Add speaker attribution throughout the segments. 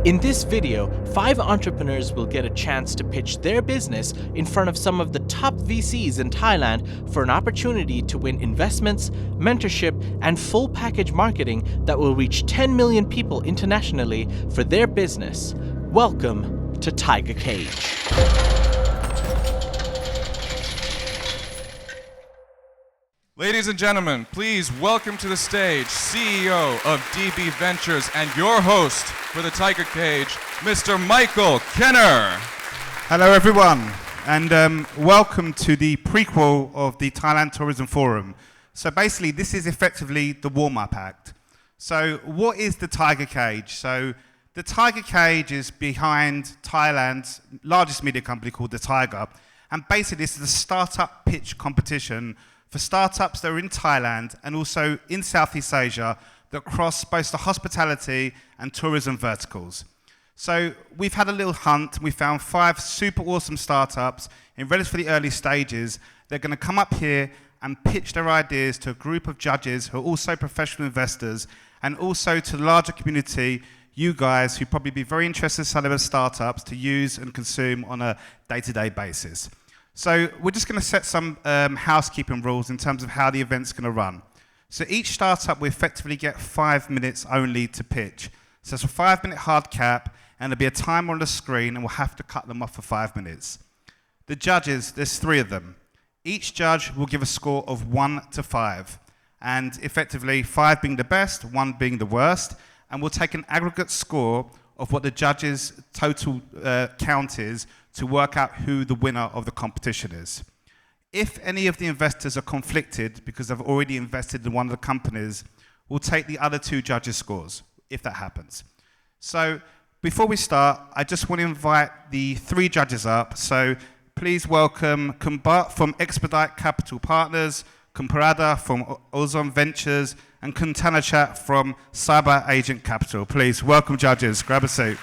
Speaker 1: In this video, 5 entrepreneurs will get a chance to pitch their business in front of some of the top VCs in Thailand for an opportunity to win investments, mentorship, and full package marketing that will reach 10 million people internationally for their business. Welcome to Thaiger Cage.
Speaker 2: Ladies and gentlemen, please welcome to the stage CEO of DB Ventures and your host for the Thaiger Cage, Mr. Michael Kenner.
Speaker 3: Hello everyone, and welcome to the prequel of the Thailand Tourism Forum. So basically, this is effectively the warm-up act. So what is the Thaiger Cage? So the Thaiger Cage is behind Thailand's largest media company called the Thaiger. And basically, this is a startup pitch competition for startups that are in Thailand and also in Southeast Asia that cross both the hospitality and tourism verticals. So we've had a little hunt. We found 5 super awesome startups in relatively early stages. They're going to come up here and pitch their ideas to a group of judges who are also professional investors and also to the larger community, you guys who probably be very interested in some of the startups to use and consume on a day-to-day basis. So we're just going to set some housekeeping rules in terms of how the event's going to run. So each startup will effectively get 5 minutes only to pitch. So it's a 5-minute hard cap, and there'll be a timer on the screen, and we'll have to cut them off for 5 minutes. The judges, there's 3 of them. Each judge will give a score of 1 to 5, and effectively 5 being the best, 1 being the worst, and we'll take an aggregate score of what the judges' total count is to work out who the winner of the competition is. If any of the investors are conflicted because they've already invested in one of the companies, we'll take the other 2 judges' scores, if that happens. So before we start, I just want to invite the 3 judges up. So please welcome Kumbat from Expedite Capital Partners, Kumparada from Ozone Ventures, and Kuntanachat from Cyber Agent Capital. Please welcome judges, grab a seat.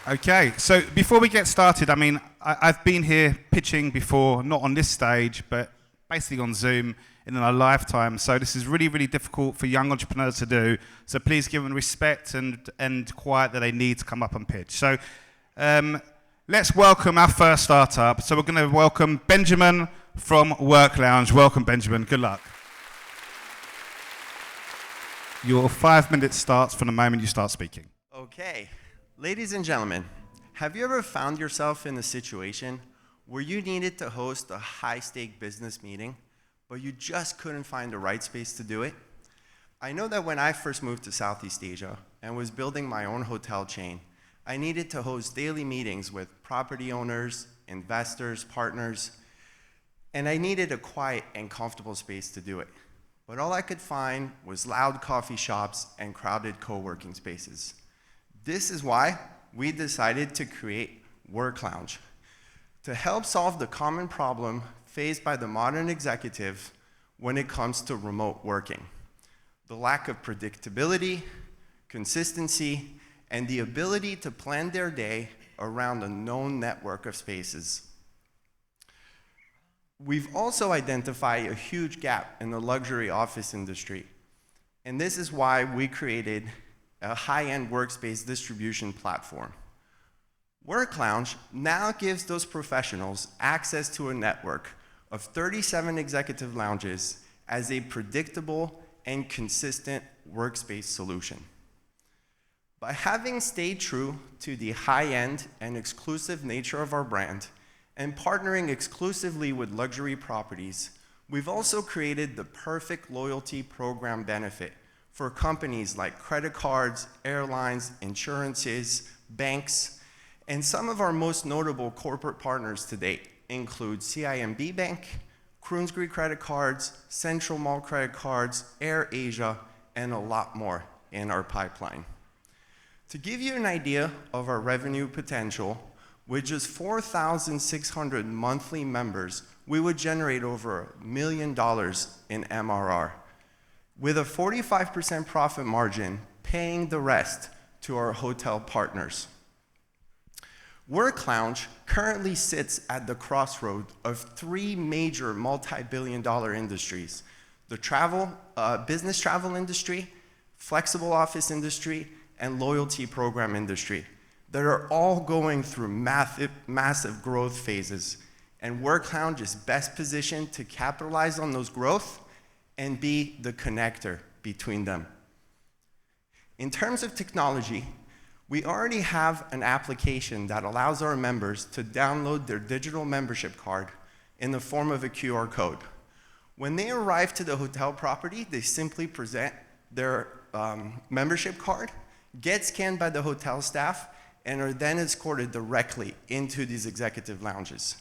Speaker 3: Okay, so before we get started, I mean, I've been here pitching before, not on this stage, but basically on Zoom in a lifetime. So this is really, really difficult for young entrepreneurs to do. So please give them respect and quiet that they need to come up and pitch. So let's welcome our first startup. So we're going to welcome Benjamin from Worklounge. Welcome, Benjamin. Good luck. Your 5 minutes starts from the moment you start speaking.
Speaker 4: Okay. Ladies and gentlemen, have you ever found yourself in a situation where you needed to host a high-stake business meeting, but you just couldn't find the right space to do it? I know that when I first moved to Southeast Asia and was building my own hotel chain, I needed to host daily meetings with property owners, investors, partners, and I needed a quiet and comfortable space to do it. But all I could find was loud coffee shops and crowded co-working spaces. This is why we decided to create Worklounge, to help solve the common problem faced by the modern executive when it comes to remote working. The lack of predictability, consistency, and the ability to plan their day around a known network of spaces. We've also identified a huge gap in the luxury office industry, and this is why we created a high-end workspace distribution platform. Worklounge now gives those professionals access to a network of 37 executive lounges as a predictable and consistent workspace solution. By having stayed true to the high-end and exclusive nature of our brand and partnering exclusively with luxury properties, we've also created the perfect loyalty program benefit for companies like credit cards, airlines, insurances, banks, and some of our most notable corporate partners to date include CIMB Bank, Kroonsgri Credit Cards, Central Mall Credit Cards, AirAsia, and a lot more in our pipeline. To give you an idea of our revenue potential, with just 4,600 monthly members, we would generate over $1 million in MRR, with a 45% profit margin, paying the rest to our hotel partners. Worklounge currently sits at the crossroad of 3 major multi-billion-dollar industries: the business travel industry, flexible office industry, and loyalty program industry that are all going through massive growth phases. And Worklounge is best positioned to capitalize on those growth and be the connector between them. In terms of technology, we already have an application that allows our members to download their digital membership card in the form of a QR code. When they arrive to the hotel property, they simply present their membership card, get scanned by the hotel staff, and are then escorted directly into these executive lounges.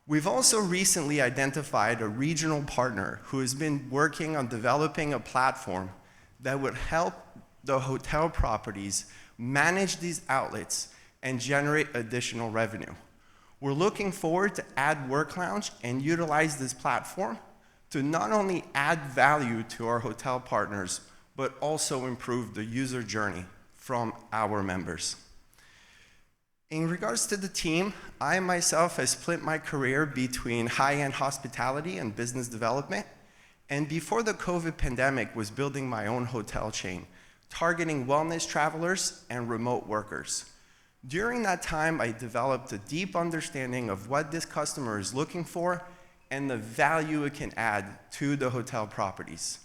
Speaker 4: We've also recently identified a regional partner who has been working on developing a platform that would help the hotel properties manage these outlets and generate additional revenue. We're looking forward to add Worklounge and utilize this platform to not only add value to our hotel partners, but also improve the user journey from our members. In regards to the team, I myself have split my career between high-end hospitality and business development, and before the COVID pandemic was building my own hotel chain, targeting wellness travelers and remote workers. During that time, I developed a deep understanding of what this customer is looking for and the value it can add to the hotel properties.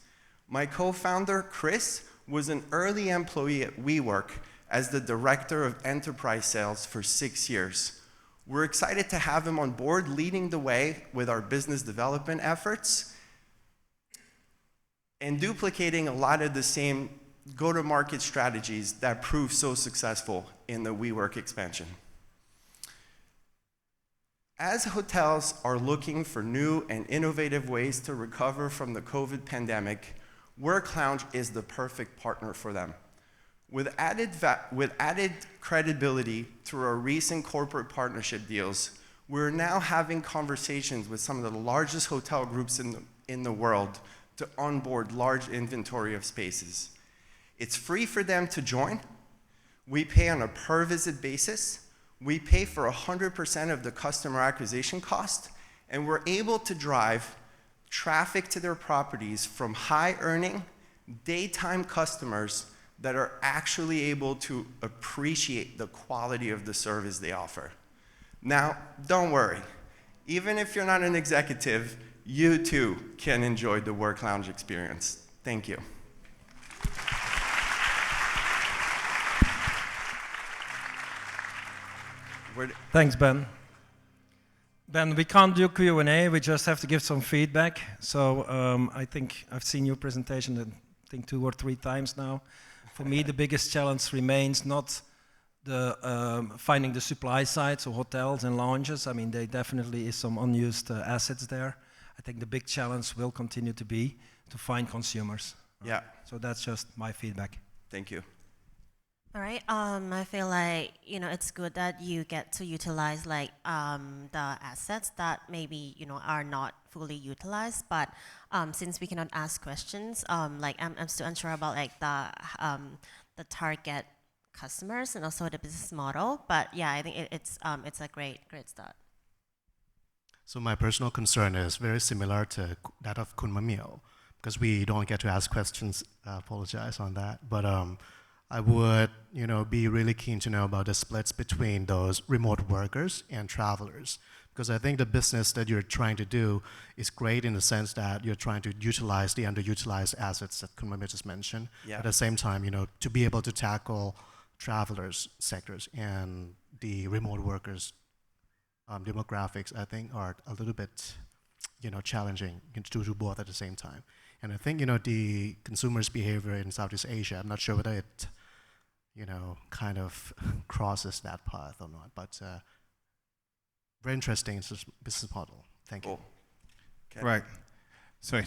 Speaker 4: My co-founder, Chris, was an early employee at WeWork as the Director of Enterprise Sales for 6 years. We're excited to have him on board leading the way with our business development efforts and duplicating a lot of the same go-to-market strategies that proved so successful in the WeWork expansion. As hotels are looking for new and innovative ways to recover from the COVID pandemic, Worklounge is the perfect partner for them. With added credibility through our recent corporate partnership deals, we're now having conversations with some of the largest hotel groups in the world to onboard large inventory of spaces. It's free for them to join. We pay on a per visit basis. We pay for 100% of the customer acquisition cost, and we're able to drive traffic to their properties from high earning, daytime customers that are actually able to appreciate the quality of the service they offer. Now, don't worry. Even if you're not an executive, you too can enjoy the Worklounge experience. Thank you.
Speaker 5: Thanks, Ben. Ben, we can't do Q&A, we just have to give some feedback. So I think I've seen your presentation, I think 2 or 3 times now. For me, the biggest challenge remains not the finding the supply side, so hotels and lounges. I mean, there definitely is some unused assets there. I think the big challenge will continue to be to find consumers.
Speaker 4: Yeah.
Speaker 5: So that's just my feedback.
Speaker 4: Thank you.
Speaker 6: All right. I feel like it's good that you get to utilize like the assets that maybe are not fully utilized. But since we cannot ask questions, like I'm still unsure about like the target customers and also the business model. But yeah, I think it's a great start.
Speaker 7: So my personal concern is very similar to that of Kun Mamio, because we don't get to ask questions. I apologize on that, but I would, be really keen to know about the splits between those remote workers and travelers, because I think the business that you're trying to do is great in the sense that you're trying to utilize the underutilized assets that Kun Mamio just mentioned.
Speaker 4: Yeah.
Speaker 7: At the same time, to be able to tackle travelers sectors and the remote workers demographics, I think, are a little bit, challenging to do both at the same time. And I think, the consumers' behavior in Southeast Asia, I'm not sure whether it, kind of crosses that path or not, but very interesting business model. Thank you.
Speaker 4: Okay.
Speaker 3: Right. Sorry,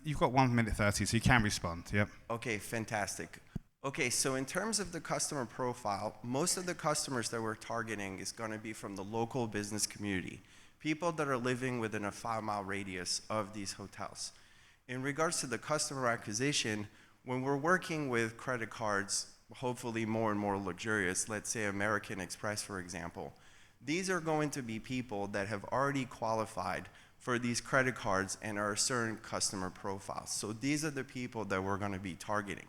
Speaker 3: you've got 1 minute 30, so you can respond, yep.
Speaker 4: Okay, fantastic. Okay, so in terms of the customer profile, most of the customers that we're targeting is going to be from the local business community, people that are living within a 5-mile radius of these hotels. In regards to the customer acquisition, when we're working with credit cards, hopefully more and more luxurious, let's say American Express, for example, these are going to be people that have already qualified for these credit cards and are a certain customer profile. So these are the people that we're going to be targeting.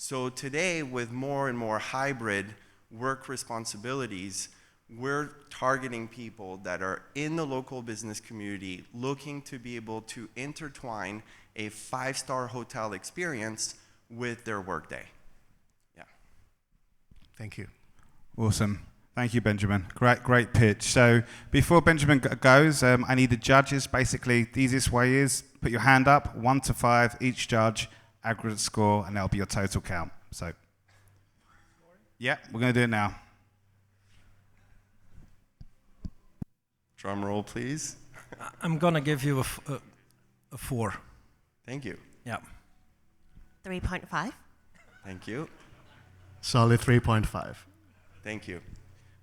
Speaker 4: So today, with more and more hybrid work responsibilities, we're targeting people that are in the local business community looking to be able to intertwine a 5-star hotel experience with their workday. Yeah.
Speaker 7: Thank you.
Speaker 3: Awesome. Thank you, Benjamin. Great pitch. So before Benjamin goes, I need the judges. Basically, the easiest way is put your hand up, 1 to 5, each judge, aggregate score, and that'll be your total count. So, yeah, we're going to do it now.
Speaker 4: Drum roll, please.
Speaker 5: I'm going to give you a 4.
Speaker 4: Thank you.
Speaker 5: Yeah.
Speaker 6: 3.5.
Speaker 4: Thank you.
Speaker 7: Solid 3.5.
Speaker 4: Thank you.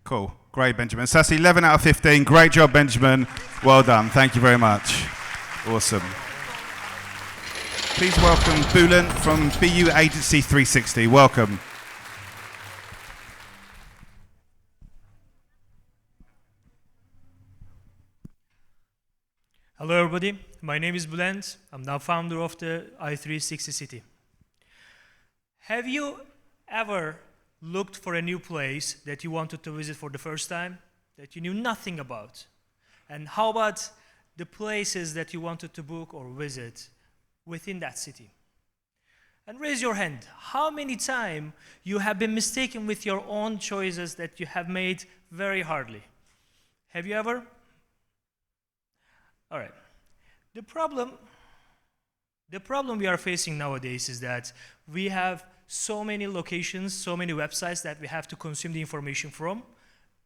Speaker 3: Cool. Great, Benjamin. So that's 11 out of 15. Great job, Benjamin. Well done. Thank you very much. Awesome. Please welcome Bulent from BU Agency 360. Welcome.
Speaker 8: Hello everybody, my name is Bülent. I'm now founder of the i360 City. Have you ever looked for a new place that you wanted to visit for the first time, that you knew nothing about? And how about the places that you wanted to book or visit within that city? And raise your hand. How many times you have been mistaken with your own choices that you have made very hardly? Have you ever? All right. The problem we are facing nowadays is that we have so many locations, so many websites that we have to consume the information from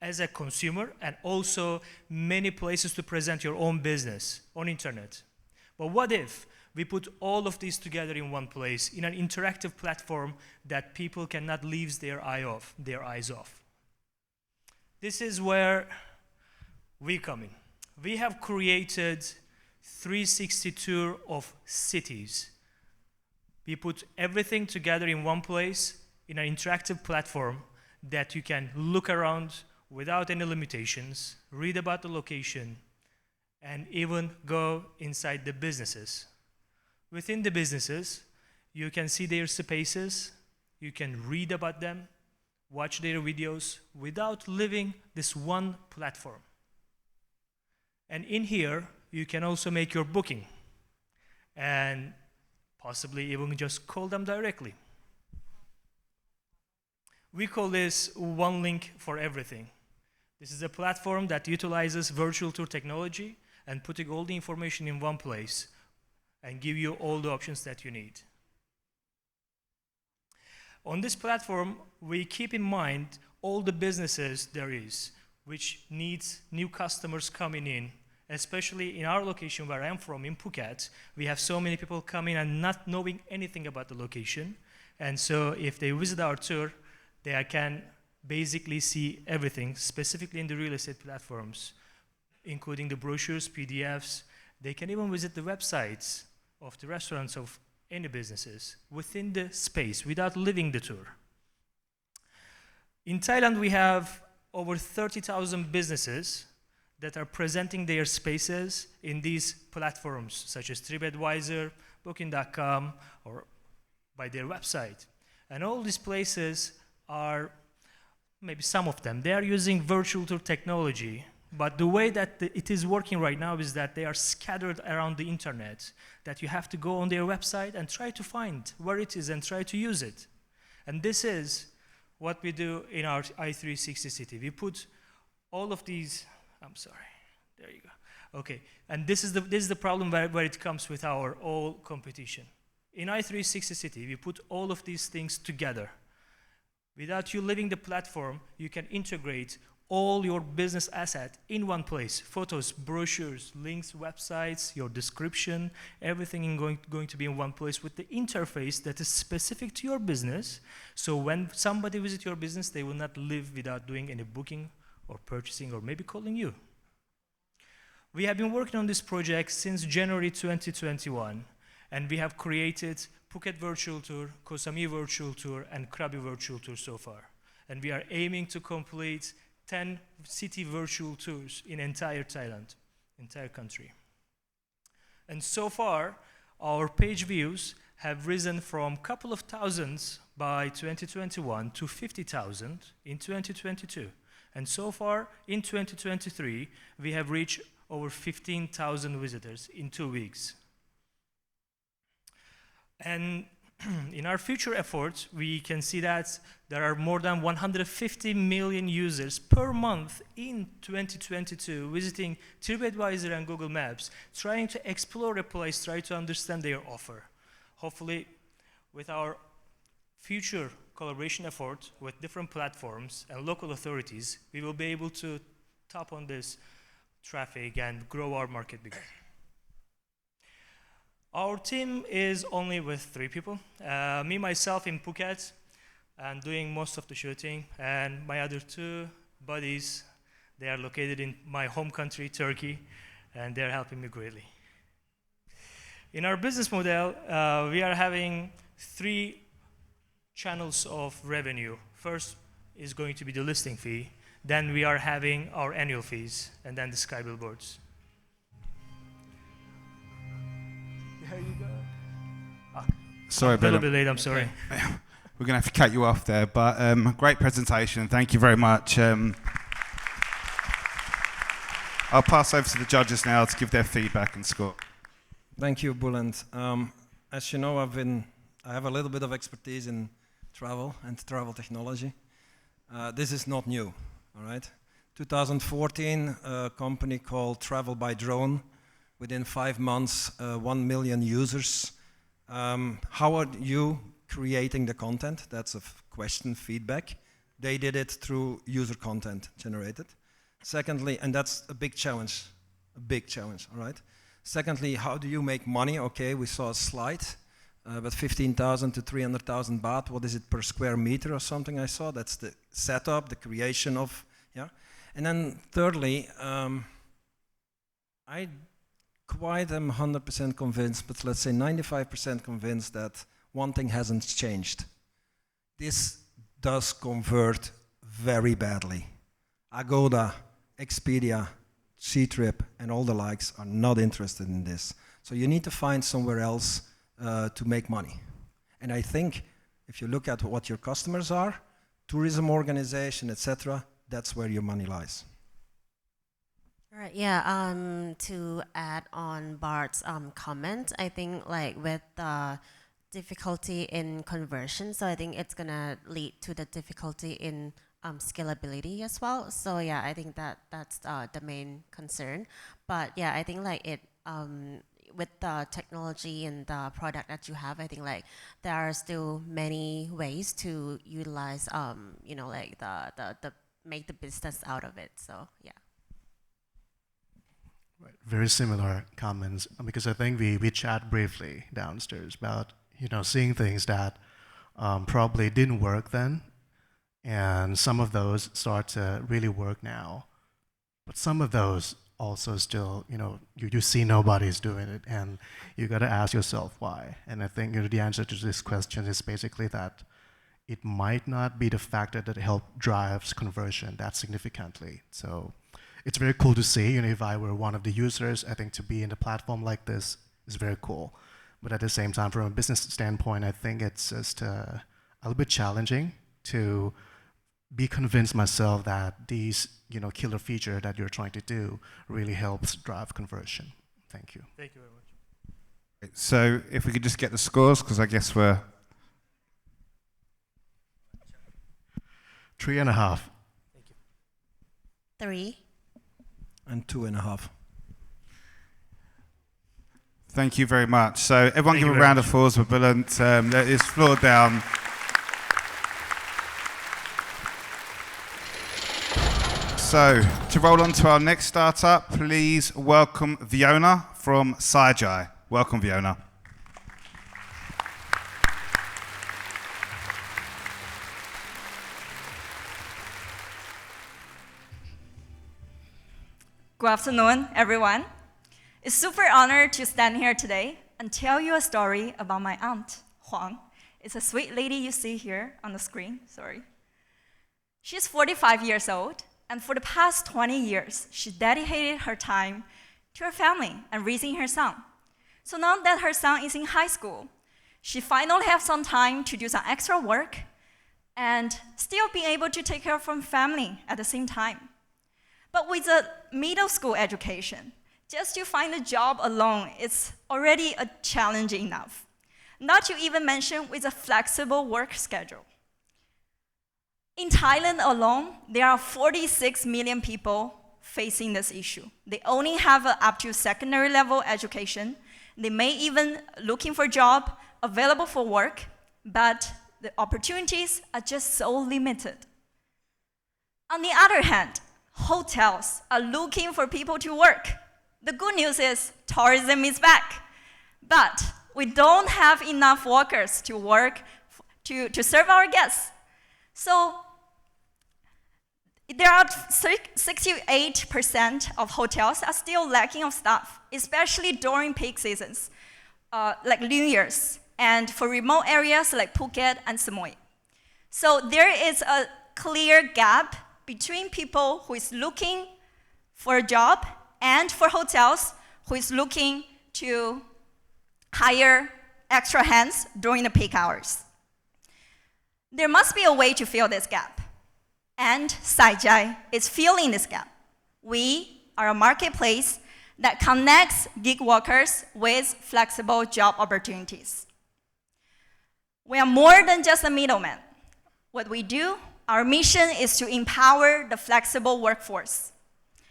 Speaker 8: as a consumer, and also many places to present your own business on internet. But what if we put all of these together in one place, in an interactive platform that people cannot leave their eyes off? This is where we come in. We have created 360 tour of cities. We put everything together in one place in an interactive platform that you can look around without any limitations, read about the location, and even go inside the businesses. Within the businesses, you can see their spaces, you can read about them, watch their videos without leaving this one platform. And in here, you can also make your booking and possibly even just call them directly. We call this one link for everything. This is a platform that utilizes virtual tour technology and putting all the information in one place and give you all the options that you need. On this platform, we keep in mind all the businesses there is, which needs new customers coming in. Especially in our location where I'm from, in Phuket, we have so many people coming and not knowing anything about the location. And so if they visit our tour, they can basically see everything, specifically in the real estate platforms, including the brochures, PDFs. They can even visit the websites of the restaurants of any businesses within the space without leaving the tour. In Thailand, we have over 30,000 businesses that are presenting their spaces in these platforms, such as TripAdvisor, Booking.com, or by their website. And all these places are, maybe some of them, they are using virtual tour technology, but the way that it is working right now is that they are scattered around the internet, that you have to go on their website and try to find where it is and try to use it. And this is what we do in our i360 City. We put all of these, I'm sorry, there you go. Okay, and this is the problem where it comes with our all competition. In i360 City, we put all of these things together. Without you leaving the platform, you can integrate all your business asset in one place. Photos, brochures, links, websites, your description, everything is going to be in one place with the interface that is specific to your business. So when somebody visits your business, they will not leave without doing any booking or purchasing or maybe calling you. We have been working on this project since January 2021, and we have created Phuket Virtual Tour, Koh Samui Virtual Tour, and Krabi Virtual Tour so far. And we are aiming to complete 10 city virtual tours in entire Thailand, entire country. And so far, our page views have risen from a couple of thousands by 2021 to 50,000 in 2022. And so far, in 2023, we have reached over 15,000 visitors in 2 weeks. And in our future efforts, we can see that there are more than 150 million users per month in 2022 visiting TripAdvisor and Google Maps, trying to explore a place, try to understand their offer. Hopefully, with our future collaboration effort with different platforms and local authorities, we will be able to tap on this traffic and grow our market bigger. Our team is only with 3 people. Me, myself in Phuket, and doing most of the shooting, and my other 2 buddies, they are located in my home country, Turkey, and they're helping me greatly. In our business model, we are having 3 channels of revenue. First is going to be the listing fee, then we are having our annual fees, and then the sky billboards. There you go.
Speaker 3: Sorry,
Speaker 8: a little bit late, I'm sorry.
Speaker 3: We're going to have to cut you off there, but great presentation. Thank you very much. I'll pass over to the judges now to give their feedback and score.
Speaker 5: Thank you, Bulent. As you know, I have a little bit of expertise in travel and travel technology. This is not new, all right? 2014, a company called Travel by Drone. Within 5 months, 1 million users. How are you creating the content? That's a question, feedback. They did it through user content generated. Secondly, and that's a big challenge, all right? Secondly, how do you make money? Okay, we saw a slide, but 15,000 to 300,000 baht, what is it per square meter or something I saw? That's the setup, the creation of, yeah? And then thirdly, I quite am 100% convinced, but let's say 95% convinced that one thing hasn't changed. This does convert very badly. Agoda, Expedia, Ctrip, and all the likes are not interested in this. So you need to find somewhere else to make money. And I think if you look at what your customers are, tourism organization, etc., that's where your money lies.
Speaker 6: All right, yeah, to add on Bart's comment, I think like with the difficulty in conversion, so I think it's gonna lead to the difficulty in scalability as well. So yeah, I think that's the main concern. But yeah, I think like it, with the technology and the product that you have, I think like there are still many ways to utilize, you know, like the make the business out of it, so yeah.
Speaker 7: Right. Very similar comments, because I think we chat briefly downstairs about, you know, seeing things that probably didn't work then, and some of those start to really work now, but some of those also still, you know, you see nobody's doing it, and you got to ask yourself why. And I think, you know, the answer to this question is basically that it might not be the factor that help drives conversion that significantly. So it's very cool to see, you know, if I were one of the users, I think to be in a platform like this is very cool. But at the same time, from a business standpoint, I think it's just a little bit challenging to be convinced myself that these, you know, killer feature that you're trying to do really helps drive conversion. Thank you.
Speaker 8: Thank you very much.
Speaker 3: So if we could just get the scores, because I guess we're...
Speaker 7: 3.5.
Speaker 8: Thank you.
Speaker 6: 3.
Speaker 5: And 2.5.
Speaker 3: Thank you very much. So everyone
Speaker 8: Thank
Speaker 3: give
Speaker 8: you
Speaker 3: a
Speaker 8: very
Speaker 3: round
Speaker 8: much.
Speaker 3: of applause for Bulent. Let his floor down. So to roll on to our next startup, please welcome Fiona from SAIJAI. Welcome, Fiona.
Speaker 9: Good afternoon, everyone. It's super honored to stand here today and tell you a story about my aunt, Huang. It's a sweet lady you see here on the screen, sorry. She's 45 years old, and for the past 20 years, she dedicated her time to her family and raising her son. So now that her son is in high school, She finally has some time to do some extra work and still being able to take care of her family at the same time. But with a middle school education, just to find a job alone is already a challenge enough. Not to even mention with a flexible work schedule. In Thailand alone, there are 46 million people facing this issue. They only have up to secondary level education. They may even looking for a job, available for work, but the opportunities are just so limited. On the other hand, hotels are looking for people to work. The good news is tourism is back, but we don't have enough workers to work to serve our guests. So there are 68% of hotels are still lacking of staff, especially during peak seasons, like New Year's, and for remote areas like Phuket and Samui. So there is a clear gap between people who is looking for a job and for hotels who is looking to hire extra hands during the peak hours. There must be a way to fill this gap. And SAIJAI is filling this gap. We are a marketplace that connects gig workers with flexible job opportunities. We are more than just a middleman. What we do, our mission is to empower the flexible workforce.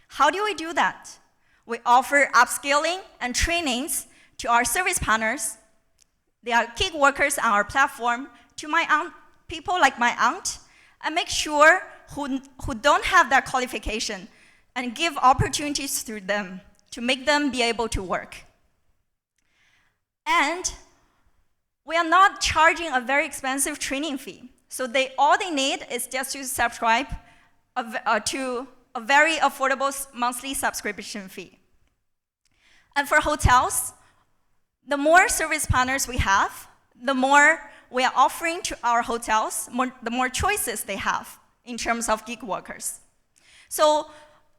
Speaker 9: How do we do that? We offer upskilling and trainings to our service partners. They are gig workers on our platform, to people like my aunt, and make sure who don't have that qualification and give opportunities through them to make them be able to work. And we are not charging a very expensive training fee. So all they need is just to subscribe to a very affordable monthly subscription fee. And for hotels, the more service partners we have, the more we are offering to our hotels, the more choices they have in terms of gig workers. So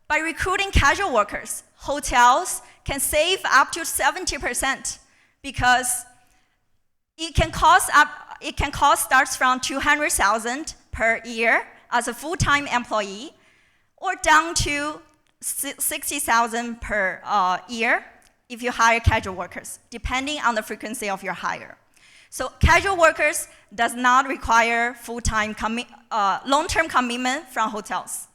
Speaker 9: by recruiting casual workers, hotels can save up to 70% because it can cost starts from 200,000 per year as a full-time employee, or down to 60,000 per year if you hire casual workers, depending on the frequency of your hire. So casual workers does not require full-time long-term commitment from hotels.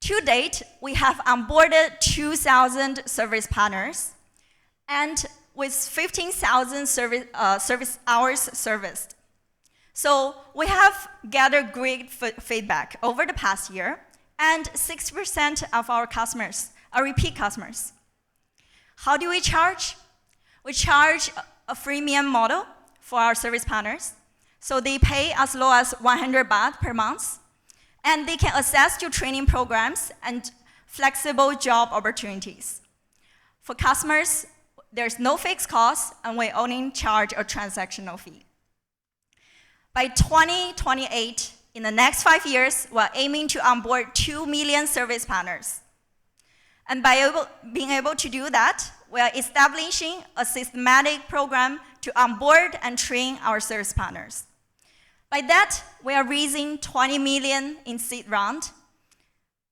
Speaker 9: To date, we have onboarded 2,000 service partners, and with 15,000 service hours serviced. So we have gathered great feedback over the past year, and 60% of our customers are repeat customers. How do we charge? We charge a freemium model for our service partners. So they pay as low as 100 baht per month, and they can access to training programs and flexible job opportunities. For customers, there's no fixed cost, and we only charge a transactional fee. By 2028, in the next 5 years, we're aiming to onboard 2 million service partners. And by being able to do that, we are establishing a systematic program to onboard and train our service partners. By that, we are raising 20 million in seed round.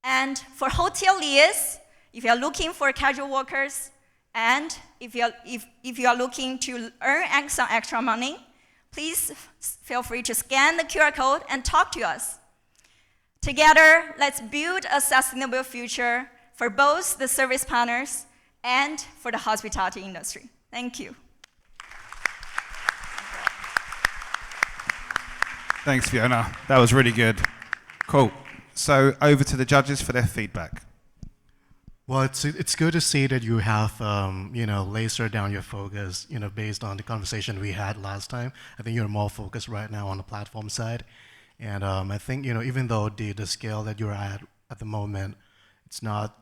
Speaker 9: And for hoteliers, if you are looking for casual workers, and if you are looking to earn some extra money, please feel free to scan the QR code and talk to us. Together, let's build a sustainable future for both the service partners and for the hospitality industry. Thank you.
Speaker 3: Thanks, Fiona. That was really good. Cool. So over to the judges for their feedback.
Speaker 7: Well, it's good to see that you have lasered down your focus, based on the conversation we had last time. I think you're more focused right now on the platform side, and I think even though the scale that you're at the moment, it's not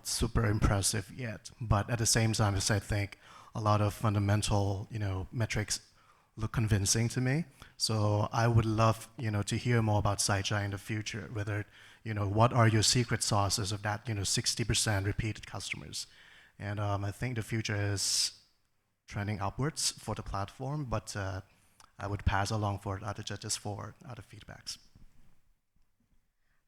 Speaker 7: super impressive yet. But at the same time, I think a lot of fundamental metrics look convincing to me. So I would love to hear more about SAIJAI in the future. Whether what are your secret sauces of that 60% repeated customers, and I think the future is trending upwards for the platform, but I would pass along for other judges for other feedbacks.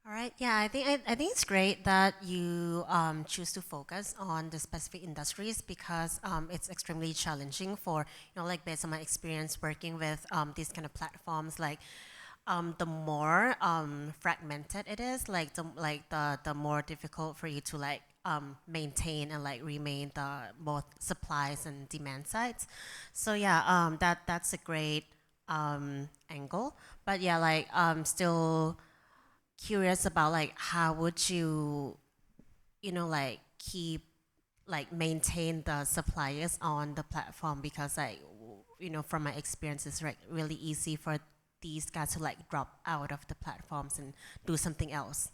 Speaker 6: All right. Yeah, I think it's great that you choose to focus on the specific industries because it's extremely challenging for like based on my experience working with these kind of platforms. Like the more fragmented it is, the more difficult for you to like maintain and like remain the both supplies and demand sides. So yeah, that's a great angle. But yeah, like still curious about like how would you like keep like maintain the suppliers on the platform, because like from my experience it's like really easy for these guys to like drop out of the platforms and do something else.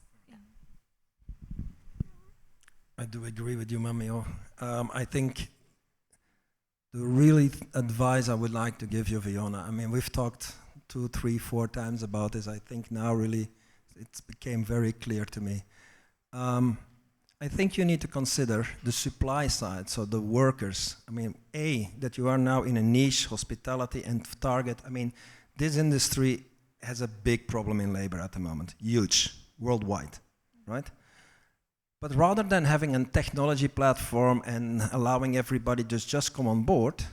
Speaker 5: I do agree with you, Mamio. I think the really advice I would like to give you, Fiona, I mean, we've talked 2, 3, 4 times about this. I think now really it became very clear to me. I think you need to consider the supply side, so the workers. I mean, that you are now in a niche, hospitality and target. I mean, this industry has a big problem in labor at the moment, huge, worldwide, right? But rather than having a technology platform and allowing everybody to just come on board,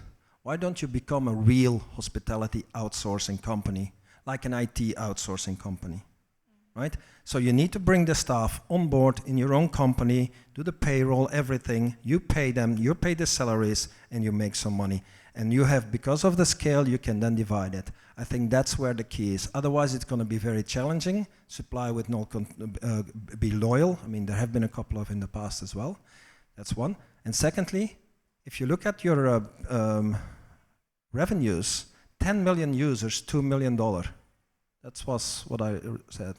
Speaker 5: why don't you become a real hospitality outsourcing company, like an IT outsourcing company, right? So you need to bring the staff on board in your own company, do the payroll, everything, you pay them, you pay the salaries, and you make some money. And you have, because of the scale, you can then divide it. I think that's where the key is. Otherwise, it's going to be very challenging. Supply with no, be loyal. I mean, there have been a couple of in the past as well. That's one. And secondly, if you look at your revenues, 10 million users, $2 million. That was what I said.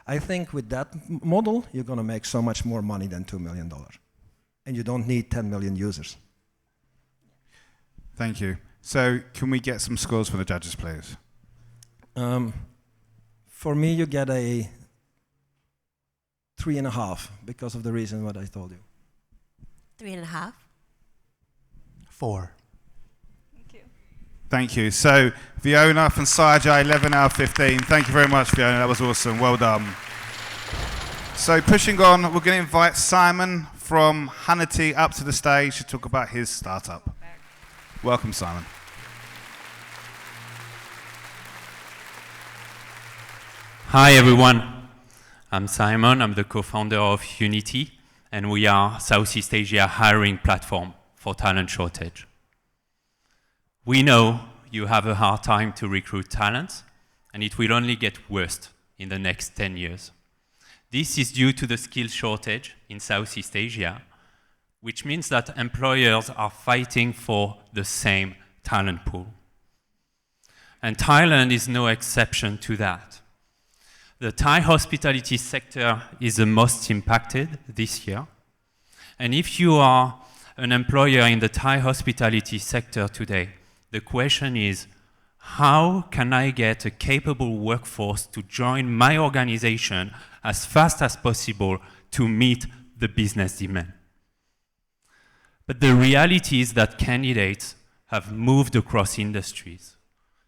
Speaker 5: I think with that model, you're going to make so much more money than $2 million. And you don't need 10 million users.
Speaker 3: Thank you. So can we get some scores for the judges, please?
Speaker 5: For me, you get a 3.5 because of the reason what I told you.
Speaker 6: 3.5?
Speaker 7: 4.
Speaker 9: Thank you.
Speaker 3: Thank you. So Fiona from SAIJAI, 11 out of 15. Thank you very much, Fiona. That was awesome. Well done. So pushing on, we're going to invite Simon from Huneety up to the stage to talk about his startup. Welcome, Simon.
Speaker 10: Hi, everyone. I'm Simon. I'm the co-founder of Huneety, and we are Southeast Asia hiring platform for talent shortage. We know you have a hard time to recruit talent, and it will only get worse in the next 10 years. This is due to the skill shortage in Southeast Asia, which means that employers are fighting for the same talent pool. And Thailand is no exception to that. The Thai hospitality sector is the most impacted this year. And if you are an employer in the Thai hospitality sector today, the question is, how can I get a capable workforce to join my organization as fast as possible to meet the business demand? But the reality is that candidates have moved across industries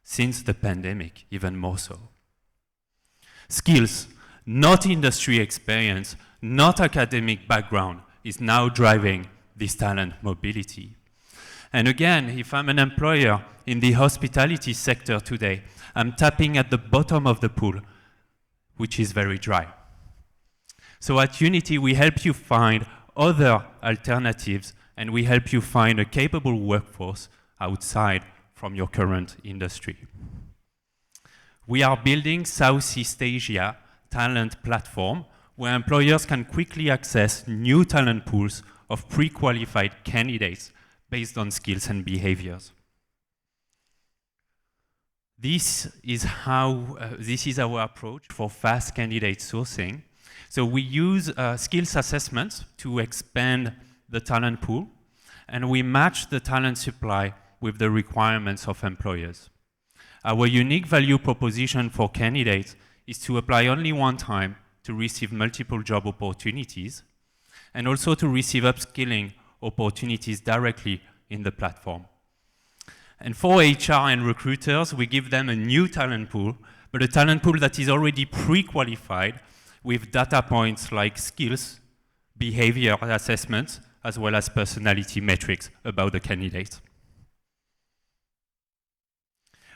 Speaker 10: since the pandemic, even more so. Skills, not industry experience, not academic background, is now driving this talent mobility. And again, if I'm an employer in the hospitality sector today, I'm tapping at the bottom of the pool, which is very dry. So at Huneety, we help you find other alternatives, and we help you find a capable workforce outside from your current industry. We are building Southeast Asia talent platform where employers can quickly access new talent pools of pre-qualified candidates based on skills and behaviors. This is our approach for fast candidate sourcing. So we use skills assessments to expand the talent pool, and we match the talent supply with the requirements of employers. Our unique value proposition for candidates is to apply only one time to receive multiple job opportunities, and also to receive upskilling opportunities directly in the platform. And for HR and recruiters, we give them a new talent pool, but a talent pool that is already pre-qualified with data points like skills, behavior assessments, as well as personality metrics about the candidate.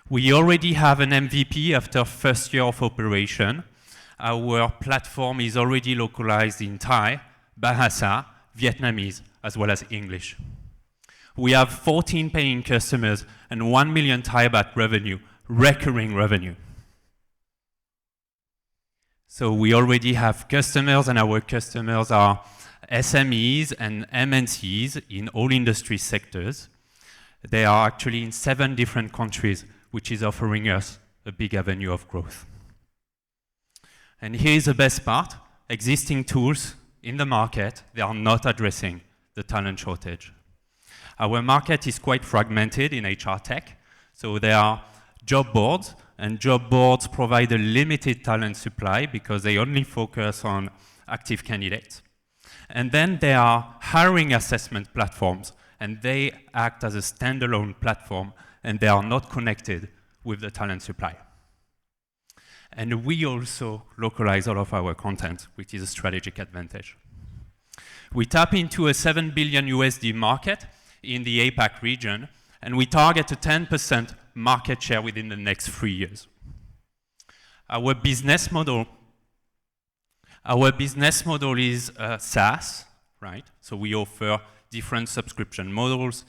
Speaker 10: We already have an MVP after first year of operation. Our platform is already localized in Thai, Bahasa, Vietnamese, as well as English. We have 14 paying customers and 1 million Thai baht revenue, recurring revenue. So we already have customers, and our customers are SMEs and MNCs in all industry sectors. They are actually in 7 different countries, which is offering us a big avenue of growth. And here's the best part. Existing tools in the market, they are not addressing the talent shortage. Our market is quite fragmented in HR tech. So there are job boards, and job boards provide a limited talent supply because they only focus on active candidates. And then there are hiring assessment platforms, and they act as a standalone platform, and they are not connected with the talent supply. And we also localize all of our content, which is a strategic advantage. We tap into a $7 billion USD market in the APAC region, and we target a 10% market share within the next 3 years. Our business model is SaaS, right? So we offer different subscription models,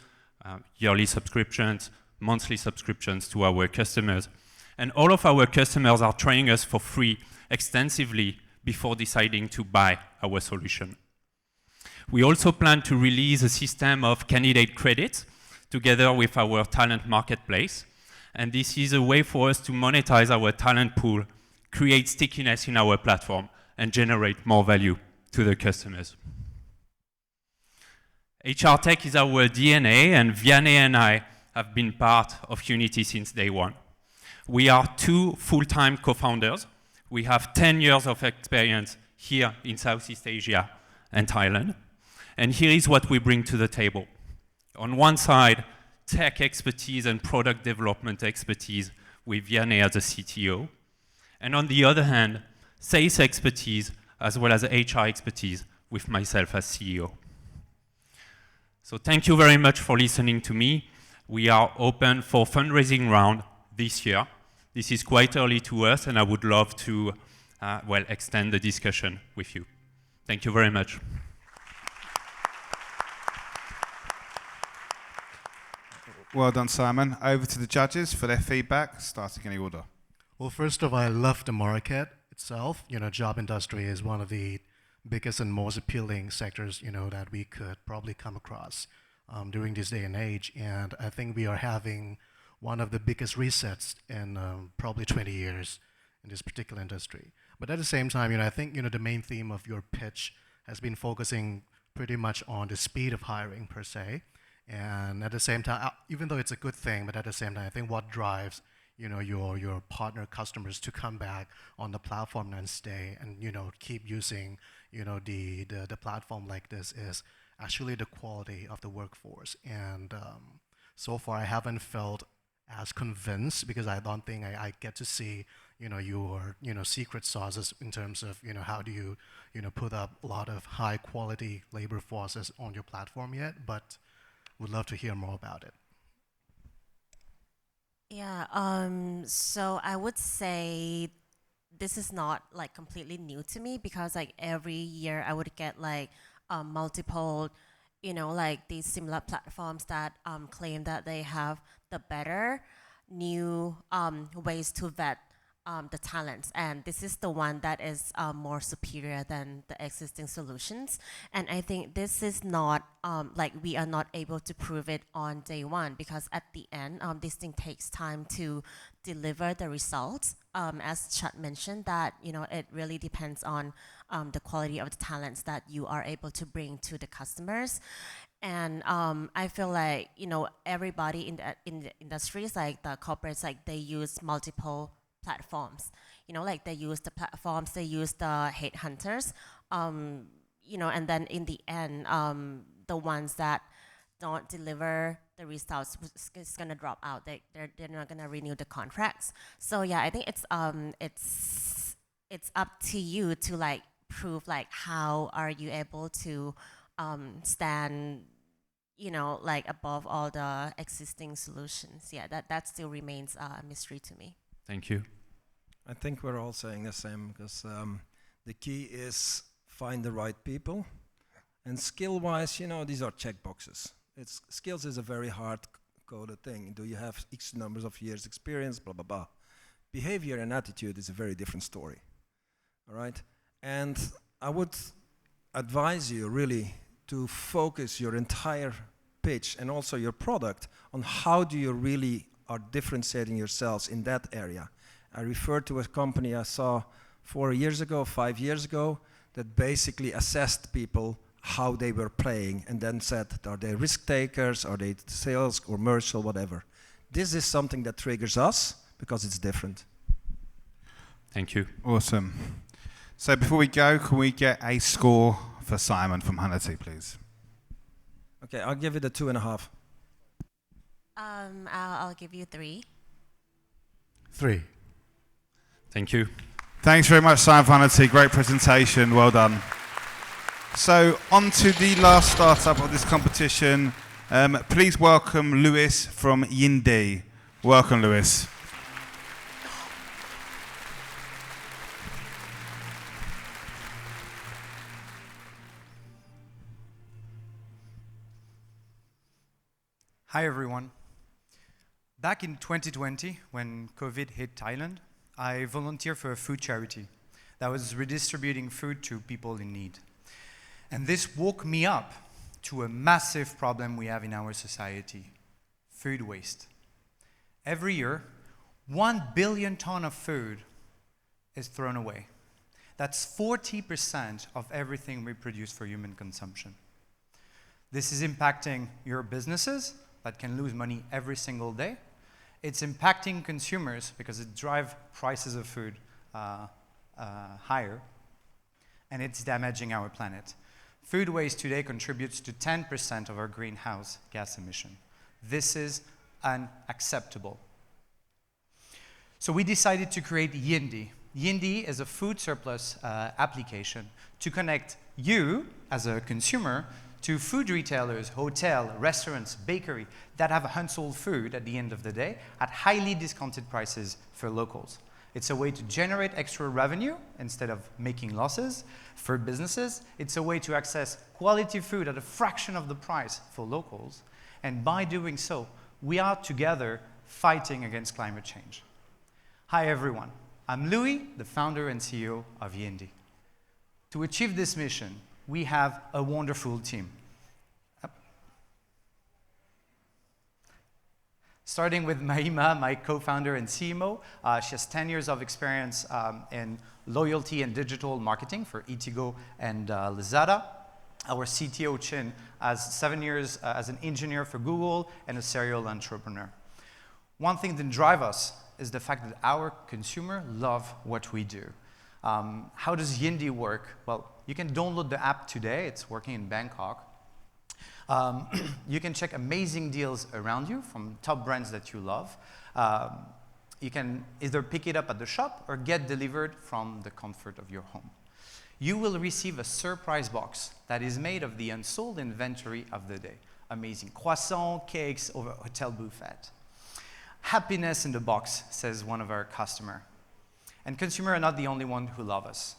Speaker 10: yearly subscriptions, monthly subscriptions to our customers. And all of our customers are trying us for free extensively before deciding to buy our solution. We also plan to release a system of candidate credits together with our talent marketplace. And this is a way for us to monetize our talent pool, create stickiness in our platform, and generate more value to the customers. HR Tech is our DNA, and Vianney and I have been part of Huneety since day one. We are 2 full-time co-founders. We have 10 years of experience here in Southeast Asia and Thailand. And here is what we bring to the table. On one side, tech expertise and product development expertise with Vianney as a CTO. And on the other hand, sales expertise as well as HR expertise with myself as CEO. So thank you very much for listening to me. We are open for fundraising round this year. This is quite early to us, and I would love to extend the discussion with you. Thank you very much.
Speaker 3: Well done, Simon. Over to the judges for their feedback, starting in any order.
Speaker 7: Well, first of all, I love the market itself. Job industry is one of the biggest and most appealing sectors, that we could probably come across during this day and age. And I think we are having one of the biggest resets in probably 20 years in this particular industry. But at the same time, I think, the main theme of your pitch has been focusing pretty much on the speed of hiring per se. And at the same time, even though it's a good thing, but at the same time, I think what drives your partner customers to come back on the platform and stay and keep using the platform like this is actually the quality of the workforce. And so far, I haven't felt as convinced because I don't think I get to see your secret sauces in terms of how do you put up a lot of high quality labor forces on your platform yet, but would love to hear more about it.
Speaker 6: Yeah, so I would say this is not like completely new to me because like every year I would get like multiple, like these similar platforms that claim that they have the better new ways to vet the talents, and this is the one that is more superior than the existing solutions. And I think this is not like we are not able to prove it on day one because at the end this thing takes time to deliver the results. As Chad mentioned, that it really depends on the quality of the talents that you are able to bring to the customers. And I feel like everybody in the industries, like the corporates, like they use multiple platforms, like they use the platforms, they use the headhunters, and then in the end, the ones that don't deliver the results, it's gonna drop out. They're not gonna renew the contracts. So yeah, I think it's up to you to like prove like how are you able to stand, you know, like above all the existing solutions. Yeah, that still remains a mystery to me.
Speaker 10: Thank you.
Speaker 5: I think we're all saying the same, because the key is find the right people. And skill-wise, you know, these are checkboxes. Skills is a very hard-coded thing. Do you have X numbers of years experience, blah, blah, blah. Behavior and attitude is a very different story, all right? And I would advise you really to focus your entire pitch and also your product on how do you really are differentiating yourselves in that area. I referred to a company I saw 4 years ago, 5 years ago, that basically assessed people how they were playing and then said, are they risk takers, are they sales, commercial, whatever. This is something that triggers us because it's different.
Speaker 10: Thank you.
Speaker 3: Awesome. So before we go, can we get a score for Simon from Huneety, please?
Speaker 5: Okay, I'll give it a 2.5.
Speaker 6: I'll give you 3.
Speaker 7: 3.
Speaker 10: Thank you.
Speaker 3: Thanks very much, Simon from Huneety. Great presentation. Well done. So on to the last startup of this competition. Please welcome Louis from Yindii. Welcome, Louis.
Speaker 11: Hi everyone. Back in 2020, when COVID hit Thailand, I volunteered for a food charity that was redistributing food to people in need. And this woke me up to a massive problem we have in our society: food waste. Every year, 1 billion tons of food is thrown away. That's 40% of everything we produce for human consumption. This is impacting your businesses that can lose money every single day. It's impacting consumers because it drives prices of food higher, and it's damaging our planet. Food waste today contributes to 10% of our greenhouse gas emission. This is unacceptable. So we decided to create Yindii. Yindii is a food surplus application to connect you as a consumer to food retailers, hotel, restaurants, bakery that have unsold food at the end of the day at highly discounted prices for locals. It's a way to generate extra revenue instead of making losses for businesses. It's a way to access quality food at a fraction of the price for locals. And by doing so, we are together fighting against climate change. Hi everyone, I'm Louis, the founder and CEO of Yindii. To achieve this mission, we have a wonderful team. Starting with Mahima, my co-founder and CMO. She has 10 years of experience in loyalty and digital marketing for Eatigo and Lazada. Our CTO, Chin, has 7 years as an engineer for Google and a serial entrepreneur. One thing that drives us is the fact that our consumers love what we do. How does Yindii work? Well, you can download the app today. It's working in Bangkok. You can check amazing deals around you from top brands that you love. You can either pick it up at the shop or get delivered from the comfort of your home. You will receive a surprise box that is made of the unsold inventory of the day. Amazing croissants, cakes, or hotel buffet. Happiness in the box, says one of our customers. And consumers are not the only ones who love us.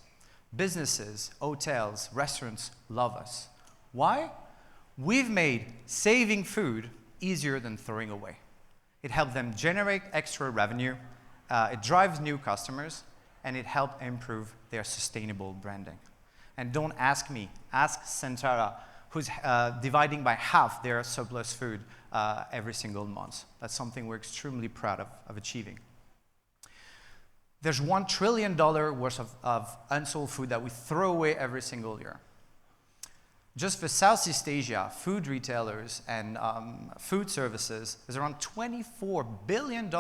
Speaker 11: Businesses, hotels, restaurants love us. Why? We've made saving food easier than throwing away. It helps them generate extra revenue, it drives new customers, and it helps improve their sustainable branding. And don't ask me, ask Centara, who's dividing by half their surplus food every single month. That's something we're extremely proud of achieving. There's $1 trillion worth of unsold food that we throw away every single year. Just for Southeast Asia, food retailers and food services, there's around $24 billion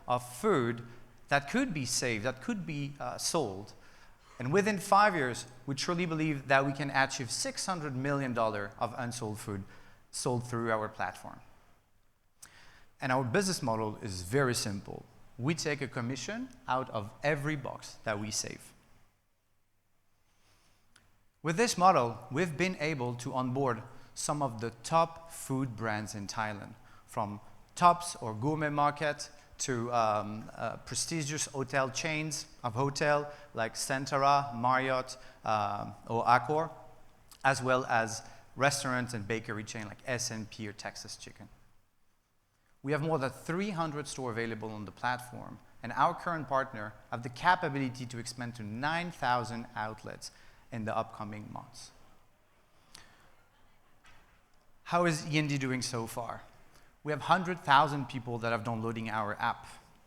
Speaker 11: of food that could be saved, that could be sold. And within 5 years, we truly believe that we can achieve $600 million of unsold food sold through our platform. And our business model is very simple. We take a commission out of every box that we save. With this model, we've been able to onboard some of the top food brands in Thailand, from Tops or Gourmet Market to prestigious hotel chains of hotel like Centara, Marriott, or Accor, as well as restaurants and bakery chain like S&P or Texas Chicken. We have more than 300 stores available on the platform, and our current partner have the capability to expand to 9,000 outlets in the upcoming months. How is Yindii doing so far? We have 100,000 people that are downloading our app,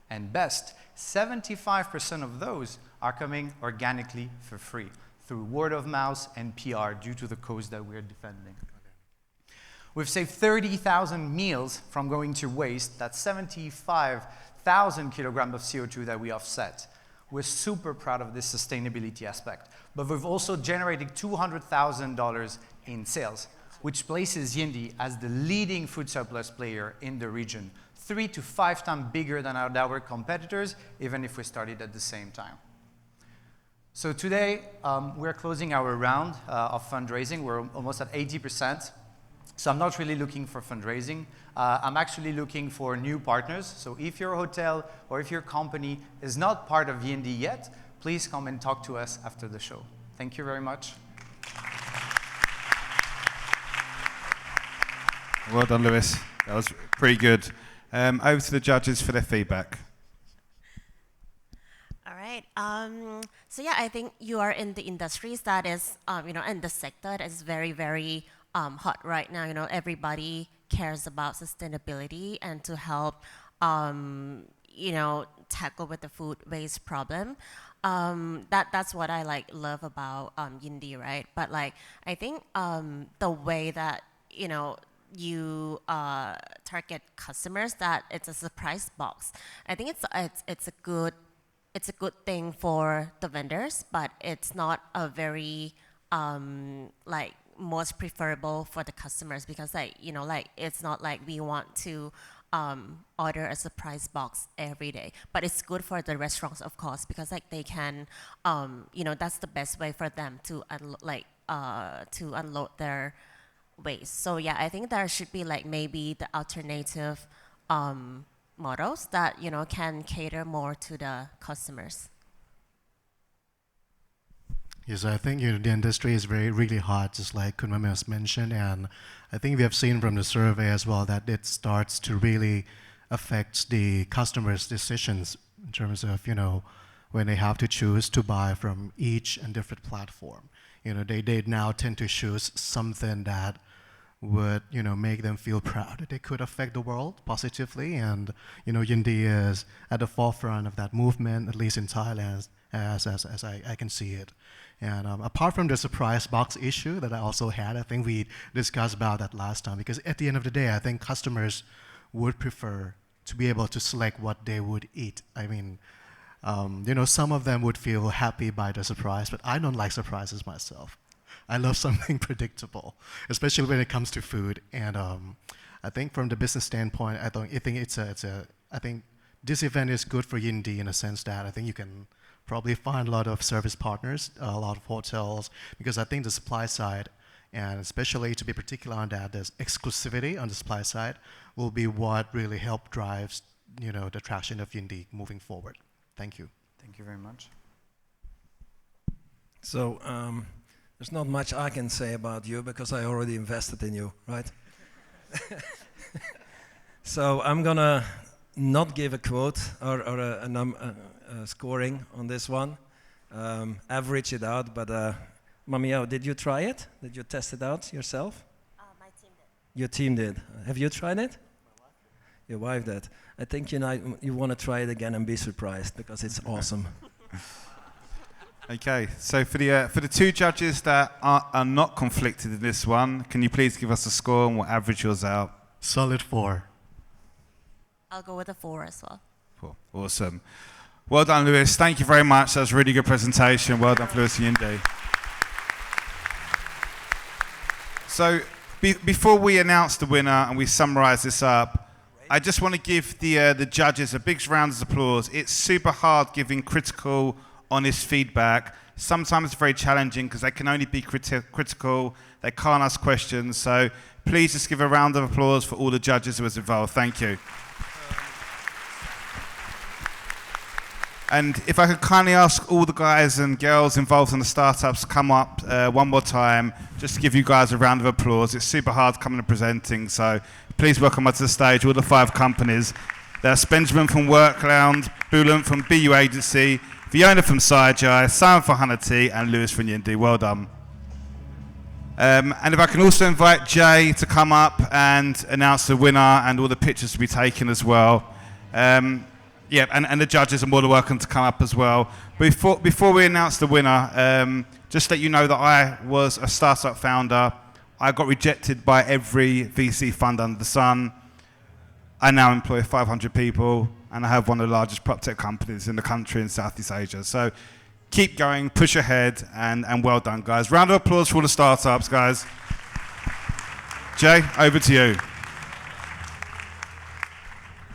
Speaker 11: and best, 75% of those are coming organically for free through word of mouth and PR due to the cause that we're defending. We've saved 30,000 meals from going to waste. That's 75,000 kilograms of CO2 that we offset. We're super proud of this sustainability aspect, but we've also generated $200,000 in sales, which places Yindii as the leading food surplus player in the region, 3 to 5 times bigger than our competitors, even if we started at the same time. So today, we're closing our round of fundraising. We're almost at 80%. So I'm not really looking for fundraising. I'm actually looking for new partners. So if your hotel or if your company is not part of Yindii yet, please come and talk to us after the show. Thank you very much.
Speaker 3: Well done, Louis. That was pretty good. Over to the judges for their feedback.
Speaker 6: All right. So yeah, I think you are in the industries that is, in the sector that is very, very hot right now. Everybody cares about sustainability and to help, tackle with the food waste problem. That's what I love about Yindii, right? But I think the way that you target customers, that it's a surprise box. I think it's a good thing for the vendors, but it's not a very most preferable for the customers, because it's not like we want to order a surprise box every day, but it's good for the restaurants, of course, because they can that's the best way for them to unload their waste. So yeah, I think there should be maybe the alternative models that can cater more to the customers.
Speaker 7: Yes, I think the industry is really hot, just like Kunmame has mentioned, and I think we have seen from the survey as well that it starts to really affect the customers' decisions in terms of when they have to choose to buy from each and different platform. They now tend to choose something that would make them feel proud that they could affect the world positively, and Yindii is at the forefront of that movement, at least in Thailand, as I can see it. And apart from the surprise box issue that I also had, I think we discussed about that last time, because at the end of the day, I think customers would prefer to be able to select what they would eat. I mean, some of them would feel happy by the surprise, but I don't like surprises myself. I love something predictable, especially when it comes to food. And I think from the business standpoint, I think this event is good for Yindii in a sense that I think you can probably find a lot of service partners, a lot of hotels, because I think the supply side, and especially to be particular on that, there's exclusivity on the supply side will be what really help drives the traction of Yindii moving forward. Thank you.
Speaker 11: Thank you very much.
Speaker 5: So there's not much I can say about you because I already invested in you, right? So I'm gonna not give a quote or a scoring on this one, average it out, but Mamiao, did you try it? Did you test it out yourself?
Speaker 6: My team did.
Speaker 5: Your team did. Have you tried it? Your wife did. I think you want to try it again and be surprised because it's awesome.
Speaker 3: Okay, so for the two judges that are not conflicted in this one, can you please give us a score and we'll average yours out?
Speaker 7: Solid 4.
Speaker 6: I'll go with a 4 as well.
Speaker 3: 4. Awesome. Well done, Louis. Thank you very much. That was a really good presentation. Well done for Louis and Yindii. So before we announce the winner and we summarize this up, I just want to give the judges a big round of applause. It's super hard giving critical, honest feedback. Sometimes it's very challenging because they can only be critical, they can't ask questions. So please just give a round of applause for all the judges who was involved. Thank you. And if I could kindly ask all the guys and girls involved in the startups to come up one more time, just to give you guys a round of applause. It's super hard coming and presenting, so please welcome us to the stage, all the 5 companies. That's Benjamin from Worklounge, Bulent from BU Agency, Fiona from SAIJAI, Simon from Huneety, and Louis from Yindii. Well done. And if I can also invite Jay to come up and announce the winner and all the pictures to be taken as well. Yeah, and the judges are more than welcome to come up as well. Before we announce the winner, just let you know that I was a startup founder. I got rejected by every VC fund under the sun. I now employ 500 people, and I have one of the largest prop tech companies in the country in Southeast Asia. So keep going, push ahead, and well done, guys. Round of applause for all the startups, guys. Jay, over to you.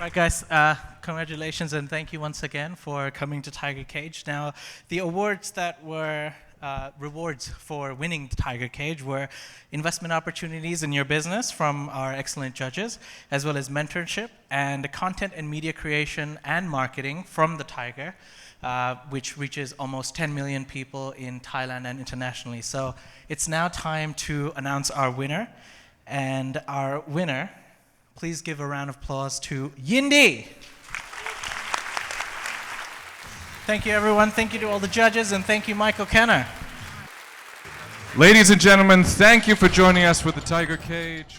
Speaker 1: Right, guys. Congratulations and thank you once again for coming to Thaiger Cage. Now, the awards that were rewards for winning the Thaiger Cage were investment opportunities in your business from our excellent judges, as well as mentorship and content and media creation and marketing from the Thaiger, which reaches almost 10 million people in Thailand and internationally. So it's now time to announce our winner. And our winner, please give a round of applause to Yindii. Thank you, everyone. Thank you to all the judges, and thank you, Michael Kenner.
Speaker 2: Ladies and gentlemen, thank you for joining us for the Thaiger Cage.